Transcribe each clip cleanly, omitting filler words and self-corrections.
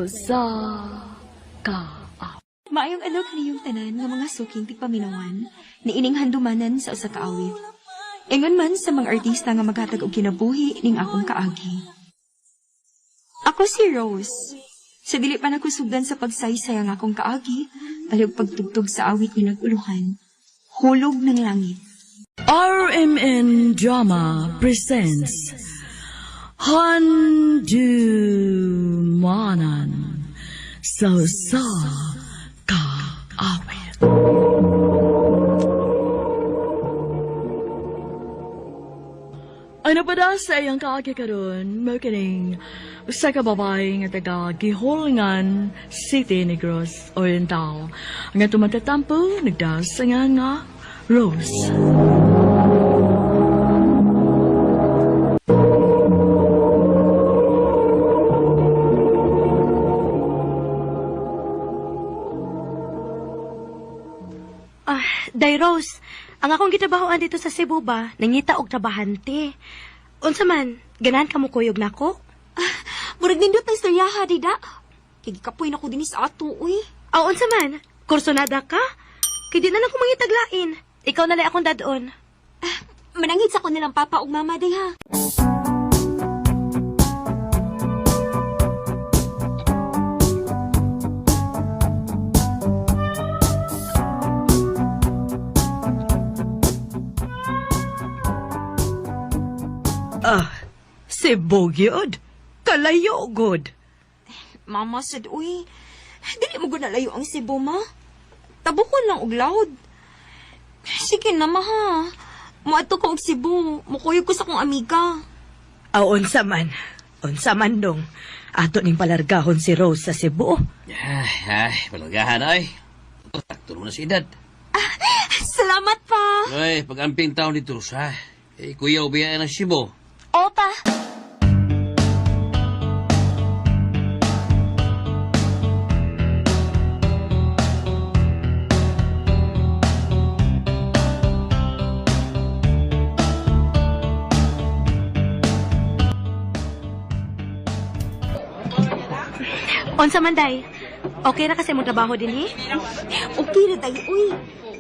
sa ka. Maayong adlaw kaniyong tanan nga mga suking tigpaminawan niining handumanan sa usa ka awit. Ingon man sa mga artista nga maghatag og kinabuhi ning akong kaagi. Ako si Rose. Sa dili pa nakusugdan sa pagsaysay ang akong kaagi, alog pagtugtog sa awit ni naguluhan. Hulog ng langit. RMN Drama presents Handumanan sa kaawit. Ano pa da sa iyang kaagi karon, makining sa kababae nga taga Gihulngan City, Negros Oriental. Nga tumatatampo, nagdasangan nga Rose. Day Rose, ang akong gitabahoan dito sa Cebu ba, nangita og trabahante. Unsa man, ganahan ka mo kuyog nako? Murag nindot na istoryaha, dida. Kigikapoy na ko dinis ato, uy. Unsa man, kursonada ka? Kay di na lang ko mangitaglain. Ikaw na lang akong dadon. Manangit sa ko nilang papa ug mama, day ha. Cebu gyud. Kalayo god. Mama said, uy, dili mo gunalayo ang Cebu, ma. Tabukon lang og loud. Sige na, ma, ha. Muadto ko og Cebu. Mukuyog ko sa kong amiga. Unsa man dong. Ato ning palargahon si Rose sa Cebu. Palagahan ay. Takto mo na si edad. Salamat pa. Ay, pag-amping taon dito, sa. Kuya, ubiyaan ng Cebu. Opa. Unsa man day? Okay ra kasi mo trabaho din eh? Okay na, day, uy.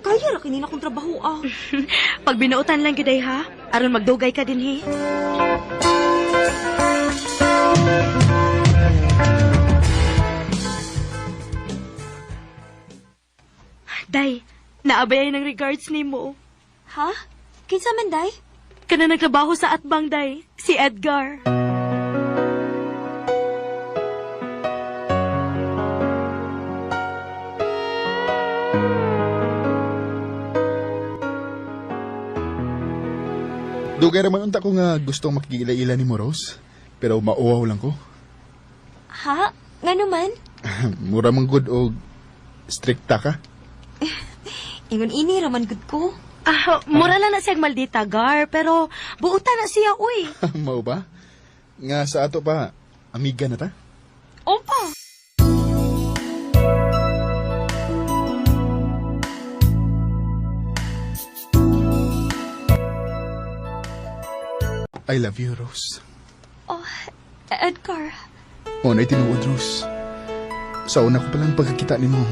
Kaya ra kinina kong trabaho, ah. Pag binuutan lang gyud day ha, aron magdugay ka din eh. Day, naabay ng regards nimo. Ha? Kinsa man, day? Kana nagtrabaho sa Atbang day, si Edgar. Dugay raman unta ko nga gustong makikila-ila ni mo, Rose. Pero mauwaw lang ko. Ha? Nga naman? Mura mang good o strikta ka. Ingon ini, raman good ko. Mura lang na siyang maldita, Gar, pero buutan na siya, uy. Mao ba? Nga sa ato pa, amiga na ta? Opa. I love you, Rose. Oh, Edgar. O na'y tinuod, Rose. Sa una ko palang pagkakita ni mo,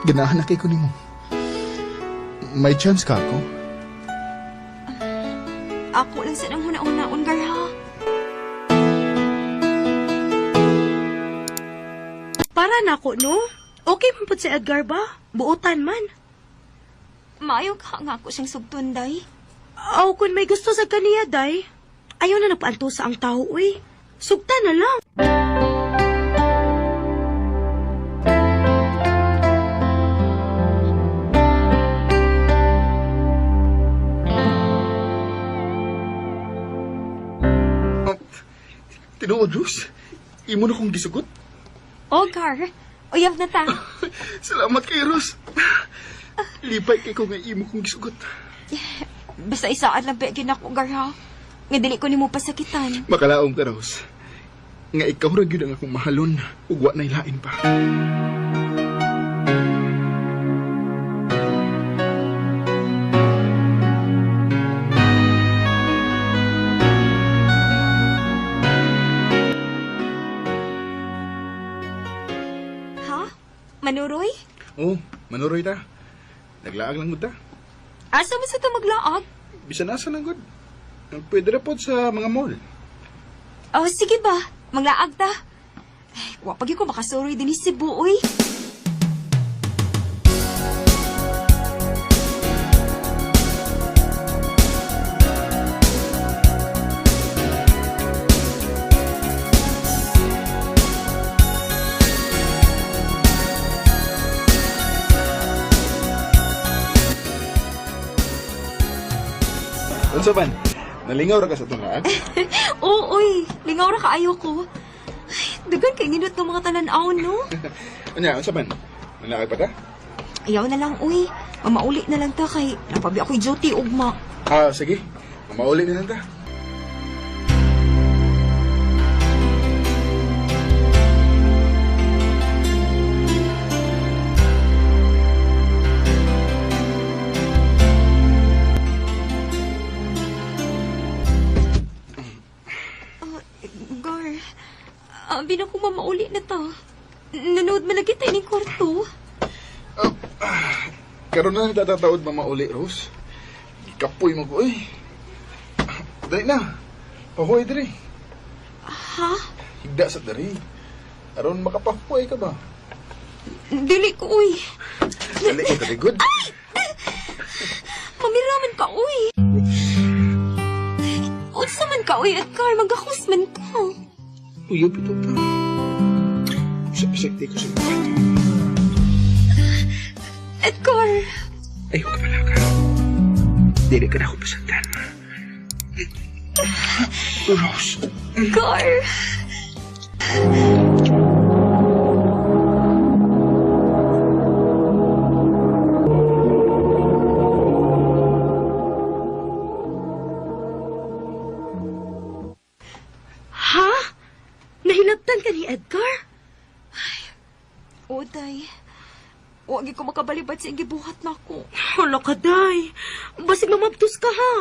ganahan na kay ko ni mo. May chance ka ako? Ako lang sa nang huna-unaon, Gar, ha? Para na ako, no? Okay man pud si Edgar ba? Buutan man. Maayo ka nga ako siyang sugton, day. Aw, kung may gusto sa kaniya, day. Ayaw na nagpaantusa ang tao, uy. Sugta na lang. Tinuod, Rose. Imo na kong gisugot. Oh, Gar. Uyab na ta. Salamat kay Rose. Lipay kay ko nga imo kong gisugot. Basta isaan lang pegin ako, Gar, ha? Nga dili ko ni mo pasakitan. Makalaong ka, Rose. Nga ikaw ra gyud ang akong mahalon, ug wa nay lain pa. Manuroy? Oh, manuroy ta. Naglaag lang gud ta. Asa mo sa ito maglaag? Bisan asa lang gud. Pwede na po sa mga mall. Oh, sige ba? Maglaag ta. Ay, wapag ko makasuroy din si Buoy. Unsa man? Nalingaw ra ka sa itong laag? Oo, oy. Lingaw ra kaayo ko. Ay, dagan kay nindot ng mga tanan-aw, no? Anya, unsa man? Nalakay pa ta? Ayaw na lang, uy. Mamauli na lang ta kay napabi ako'y duty, ugma. Ah, sige. Mauli na lang ta. Gar, abi na kung mamauli na ta. Nanood malagi tayo ng kwarto. Karon na natatataod mamauli, Rose. Kapoy mo ko, eh. Dali na. Pahuay diri. Ha? Higda sa diri. Aron makapahuay ka ba? Dili ko, uy. Dali ka, very good. Mamiraman ka, uy. Unsa man ka, uy, Edgar, magahusman ka. Uyop ito pa. Sakti ko sa mga. Edgar, Ay, huwag ka pala ka. Dili ka na ako pasandan. Rose. Edgar. Ha? Nahilabtan ka ni Edgar? Oday, huwag ko makabalibat sa gibuhat na ko. Hala ka, day. Basig mamabtos ka, ha?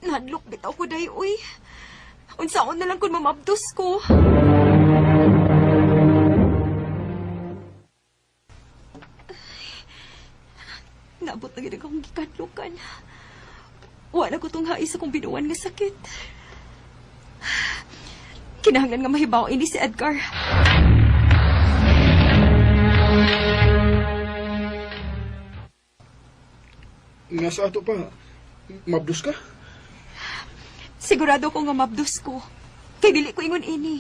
Nadlok bitaw ko, day, uy. Unsaon na lang kung mamabdos ko. Naabot na gina akong gikadlukan. Wala ko tong hais akong binuwan nga sakit. Kinahanglan nga mahibaw ini si Edgar. Nga sa ato pa, mabdus ka? Sigurado ko nga mabdos ko. Kay dili ko ingon ini.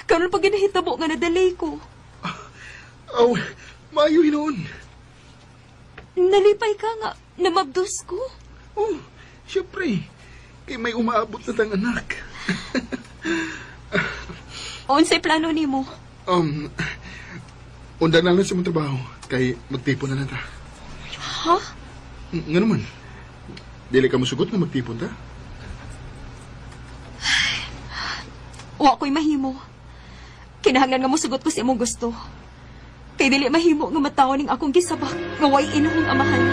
Karon pag ginahitabo nga nadalay ko. Aw, maayo hinoon. Nalipay ka nga na mabdos ko. Oh, syempre. Kay may umaabot na tang anak. Unsay plano nimo? Unda na lang sa mong trabaho. Kay magtipon na lang ta. Ha? Nga naman. Dili ka masugot na magtipon ta? Wa ko'y mahimo. Kinahanglan nga mo sugot ko sa imong gusto. Kay dili mahimo nga mataw ning akong gisabak nga way inuhong amahan.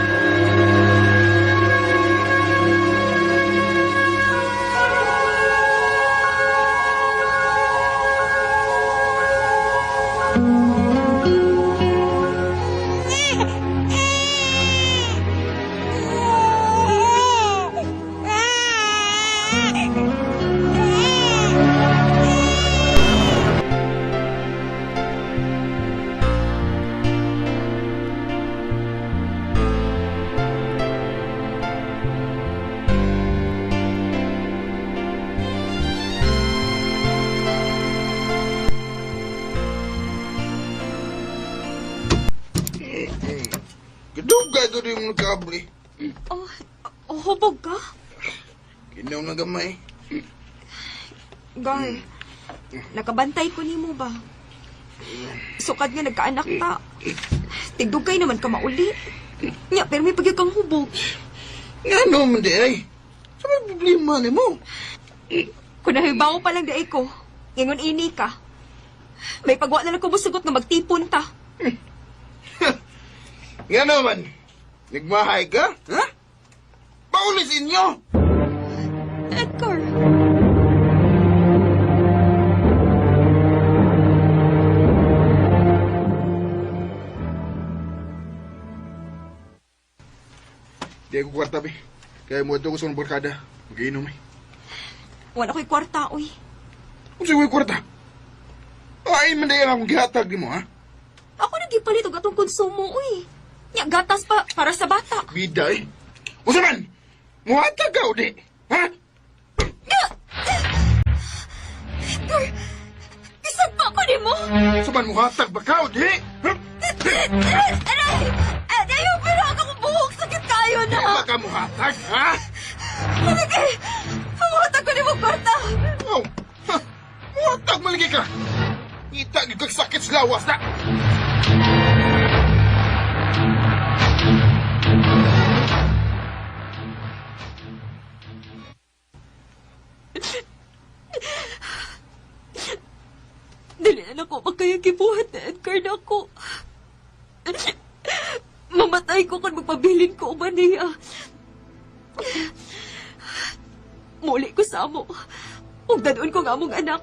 Kadugay ko rin yung kable. Hubog ka? Kinaw na gamay. Gar, nakabantay ko nimo ba? Sukad nga nagkaanak ta. Tigdugay naman ka mauli. Nya, pero may pagyo kang hubog. Nga naman di ay. Sa may problema ni mo? Kung nahibaw pa lang di ko, ingon ini ka. May pagwa na lang ko musugot nga magtipon ta. Nga naman. Nagmahay ka? Ha? Paulis inyo! Edgar. kwarta, be. Kaya mo ito ko sa barkada. Mag-iinom, eh. Wala ko'y kwarta, uy. Kung sa'yo kwarta. Ay, mandayan akong gihatag mo, ha? Ako nagipalit og atong konsumo, uy. Nya gatas pa para sa bata. Bida, eh. Usa man! Muhatag ka, udi! Ha? Victor, isang pa ko ni mo. Usa man muhatag ba ka, udi? Ha? Aray! Ayaw, pero ako kong buhok. Sakit kayo na. Di ba ka muhatag, ha? Sige, pamuhatag ko ni mo kwarta. Oh, ha? Muhatag malagi ka! Kita gigag sakit sa lawas na! Dili na ako magkayang gibuhat na Edgar na ako. Mamatay ko kung magpabilin ko ba niya. Muli ko sa amo. Ug ganoon ko nga among anak.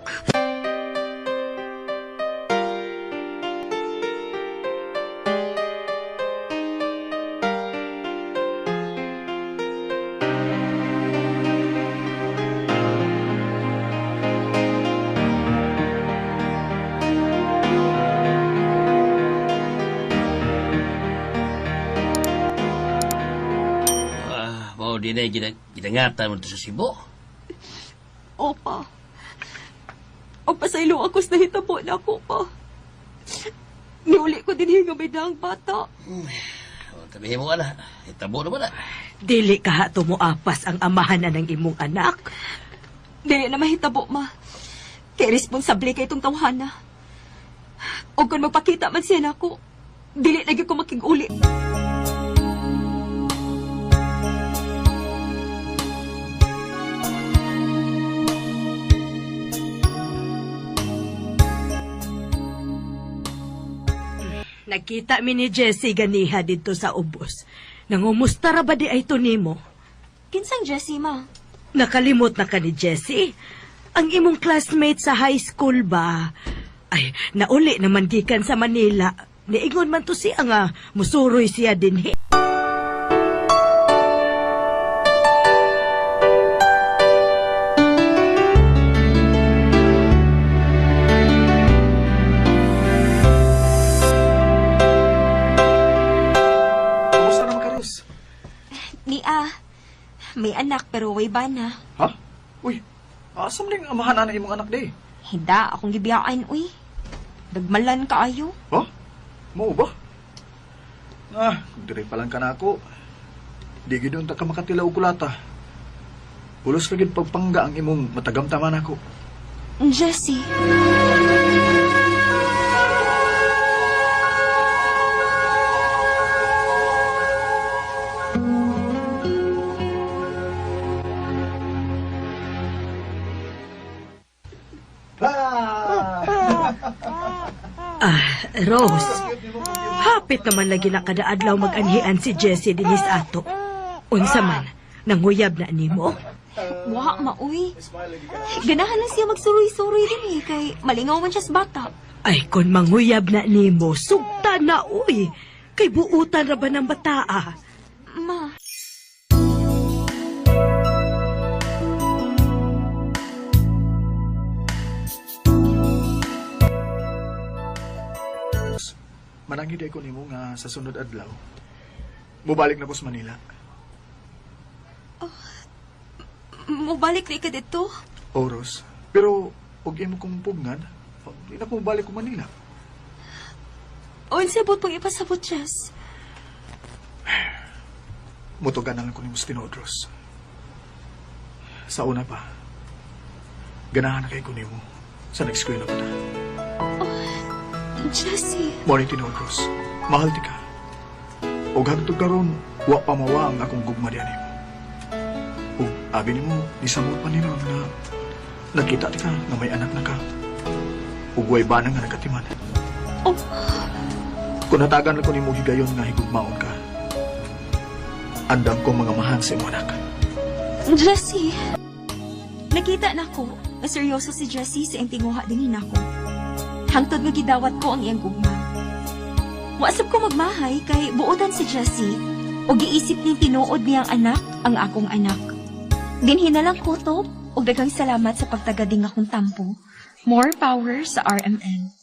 Mau di na ginangatan mo ito sa Cebu. Opa. O pasaylo ako sa nahitabo na ako pa. Niuli ko din nga may daang bata. Tabihin mo ka na. Itabo na mo na. Dili ka tumuapas ang amahan na ng imong anak. Dili na mahitabo, ma. Kay responsable kay itong tawhana. O kung magpakita man siya na ako, dili lagi ko makig-uli. Nakita mi ni Jessie ganiha dito sa ubos. Nangumusta ra ba di ay to nimo? Kinsang Jessie, ma? Nakalimot na ka ni Jessie? Ang imong classmate sa high school ba? Ay, nauli naman gikan sa Manila. Niingon man to siya nga, musuroy siya din he. Kamusta naman ka, Rose? May anak pero way bana. Ha? Uy, asam ning amahan na imong anak day? Hinda, akong gibiyaan, uy. Dagmalan kaayo. Ha? Mao ba? Dire pa lang ka na ako. Di gidon ta ka makatilaw kulata. Pulos lagi pagpangga ang imong matagamtaman ako. Jessie. Rose, hapit naman lagi na kada adlaw mag-anhian si Jessie dinis ato. Unsa man, nanguyab na nimo? Wa, ma, uy. Ganahan lang siya magsuroy-suroy din eh, kay malingaw man siya sa bata. Ay, kon manguyab na nimo, sugta na uy. Kay buutan ra ba ng bataa? Ma. Manangid ko nimo nga sa sunod adlaw. Mubalik na ko sa Manila. Mubalik na ka dito? Oros. Pero, huwag imo kong pugngan. Hindi na ko mubalik ko Manila. O, insabot pang ipasabot, Jess. Mutugan na lang ko ni Mustinodros. Sa una pa, ganahan na kay ko nimo sa next ko na pa. Jessie. Morning, Tinodros. Mahal ti ka. O hagtog karon, wa pa mawa ang akong gugma diyan nimo. O abi nimo, nisamot pa nila nga nakita ti ka nga may anak na ka. Ugway ba na nga nagkatiman. Oh. Kung natagan lang ko nimo higayon nga higugmaon ka, andam ko mga mahal sa imo anak. Jessie. Nakita na ko na seryoso si Jessie sa iyang tinguha din ako. Hangtod nga gidawat ko ang iyang gugma. Wasap ko magmahay kay buotan si Jessie. O giisip ning tinuod niyang anak ang akong anak. Dinhi na lang kutob o daghang salamat sa pagtagading akong tampo. More power sa RMN.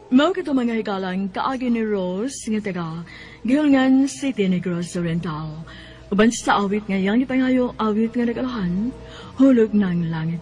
Mao kito mga hikalang kaagi ni Rose nga taga Gihulngan City Negros Oriental. Uban sa awit nga yang ipangayo awit nga nagalahan hulog ng langit.